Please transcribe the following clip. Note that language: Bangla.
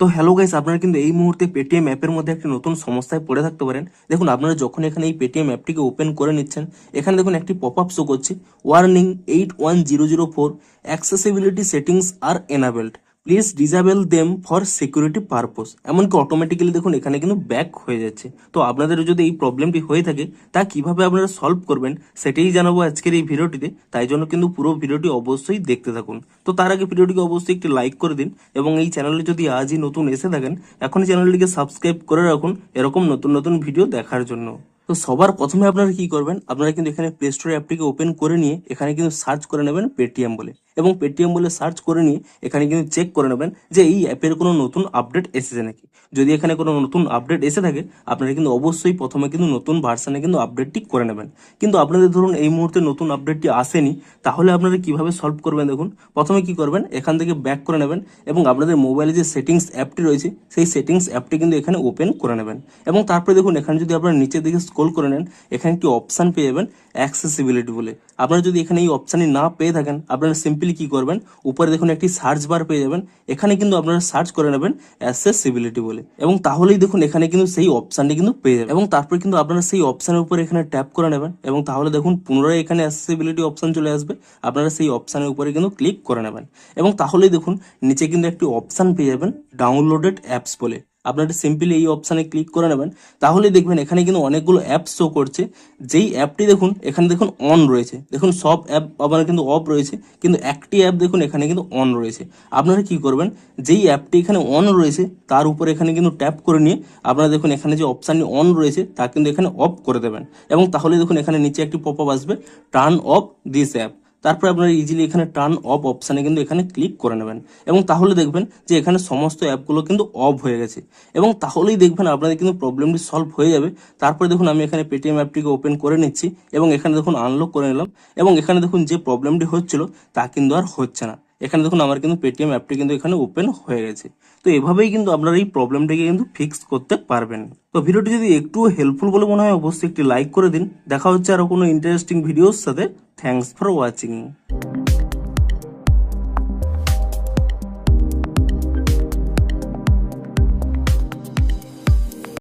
তো হ্যালো গাইস, আপনারা কিন্তু এই মুহূর্তে পেটিএম অ্যাপের মধ্যে একটি নতুন সমস্যায় পড়ে থাকতে পারেন। দেখুন, আপনারা যখন এখানে এই পেটিএম অ্যাপটিকে ওপেন করে নিচ্ছেন, এখানে দেখুন একটি পপ আপ শো করছে, warning 81004 accessibility settings are enabled, please disable them for security purpose. এমনকি অটোমেটিক্যালি দেখুন এখানে কিন্তু ব্যাক হয়ে যাচ্ছে। তো আপনাদের যদি এই প্রবলেমটি হয়ে থাকে, তা কিভাবে আপনারা সলভ করবেন সেটাই জানাবো আজকের এই ভিডিওটিতে। তাই জন্য কিন্তু পুরো ভিডিওটি অবশ্যই দেখতে থাকুন। তো তার আগে ভিডিওটিকে অবশ্যই একটি লাইক করে দিন, এবং এই চ্যানেলে যদি আজই নতুন এসে থাকেন, এখনই চ্যানেলটিকে সাবস্ক্রাইব করে রাখুন এরকম নতুন নতুন ভিডিও দেখার জন্য। তো সবার প্রথমে আপনারা কি করবেন, আপনারা কিন্তু এখানে প্লে স্টোর অ্যাপটিকে ওপেন করে নিয়ে এখানে কিন্তু সার্চ করে নেবেন পেটিএম বলে, এবং পেটিএম বলে সার্চ করে নিয়ে এখানে কিন্তু চেক করে নেবেন যে এই অ্যাপের কোনো নতুন আপডেট এসেছে নাকি। যদি এখানে কোনো নতুন আপডেট এসে থাকে, আপনারা কিন্তু অবশ্যই প্রথমে কিন্তু নতুন ভার্সানে কিন্তু আপডেটটি করে নেবেন। কিন্তু আপনাদের ধরুন এই মুহূর্তে নতুন আপডেটটি আসেনি, তাহলে আপনারা কিভাবে সলভ করবেন দেখুন। প্রথমে কি করবেন, এখান থেকে ব্যাক করে নেবেন এবং আপনাদের মোবাইলে যে সেটিংস অ্যাপটি রয়েছে সেই সেটিংস অ্যাপটি কিন্তু এখানে ওপেন করে নেবেন। এবং তারপরে দেখুন এখানে যদি আপনারা নিচের দিকে স্ক্রল করে নেন, এখানে একটি অপশান পেয়ে যাবেন অ্যাক্সেসিবিলিটি বলে। আপনারা যদি এখানে এই অপশানই না পেয়ে থাকেন, আপনারা সিম্পলি কি করবেন, উপরে দেখুন একটি সার্চ বার পেয়ে যাবেন, এখানে কিন্তু আপনারা সার্চ করে নেবেন অ্যাক্সেসিবিলিটি বলে, এবং তাহলেই দেখুন এখানে কিন্তু সেই অপশানটি কিন্তু পেয়ে যাবেন। এবং তারপরে কিন্তু আপনারা সেই অপশানের উপরে এখানে ট্যাপ করে নেবেন, এবং তাহলে দেখুন পুনরায় এখানে অ্যাক্সেসিবিলিটি অপশান চলে আসবে। আপনারা সেই অপশানের উপরে কিন্তু ক্লিক করে নেবেন, এবং তাহলেই দেখুন নিচে কিন্তু একটি অপশান পেয়ে যাবেন ডাউনলোডেড অ্যাপস বলে। আপনারা সিম্পলি এই অপশানে ক্লিক করে নেবেন, তাহলে দেখবেন এখানে কিন্তু অনেকগুলো অ্যাপস শো করছে। যেই অ্যাপটি দেখুন এখানে দেখুন অন রয়েছে, দেখুন সব অ্যাপ আপনার কিন্তু অফ রয়েছে, কিন্তু একটি অ্যাপ দেখুন এখানে কিন্তু অন রয়েছে। আপনারা কি করবেন, যেই অ্যাপটি এখানে অন রয়েছে তার উপরে এখানে কিন্তু ট্যাপ করে নিয়ে আপনারা দেখুন এখানে যে অপশানটি অন রয়েছে তা কিন্তু এখানে অফ করে দেবেন, এবং তাহলে দেখুন এখানে নিচে একটি পপ আপ আসবে, টার্ন অফ দিস অ্যাপ। তারপরে আপনারা ইজিলি এখানে টার্ন অফ অপশানে কিন্তু এখানে ক্লিক করে নেবেন, এবং তাহলে দেখবেন যে এখানে সমস্ত অ্যাপগুলো কিন্তু অফ হয়ে গেছে, এবং তাহলেই দেখবেন আপনাদের কিন্তু প্রবলেমটি সলভ হয়ে যাবে। তারপরে দেখুন আমি এখানে পেটিএম অ্যাপটিকে ওপেন করে নিচ্ছি, এবং এখানে দেখুন আনলক করে নিলাম, এবং এখানে দেখুন যে প্রবলেমটি হচ্ছিল তা কিন্তু আর হচ্ছে না। এখানে দেখুন আমার কিন্তু পেটিএম অ্যাপটি কিন্তু এখানে ওপেন হয়ে গেছে। তো এভাবেই কিন্তু আপনারা এই প্রবলেমটিকে কিন্তু ফিক্স করতে পারবেন। তো ভিডিওটি যদি একটু হেল্পফুল বলে মনে হয়, অবশ্যই একটি লাইক করে দিন। দেখা হচ্ছে আরো কোনো ইন্টারেস্টিং ভিডিওর সাথে। Thanks for watching.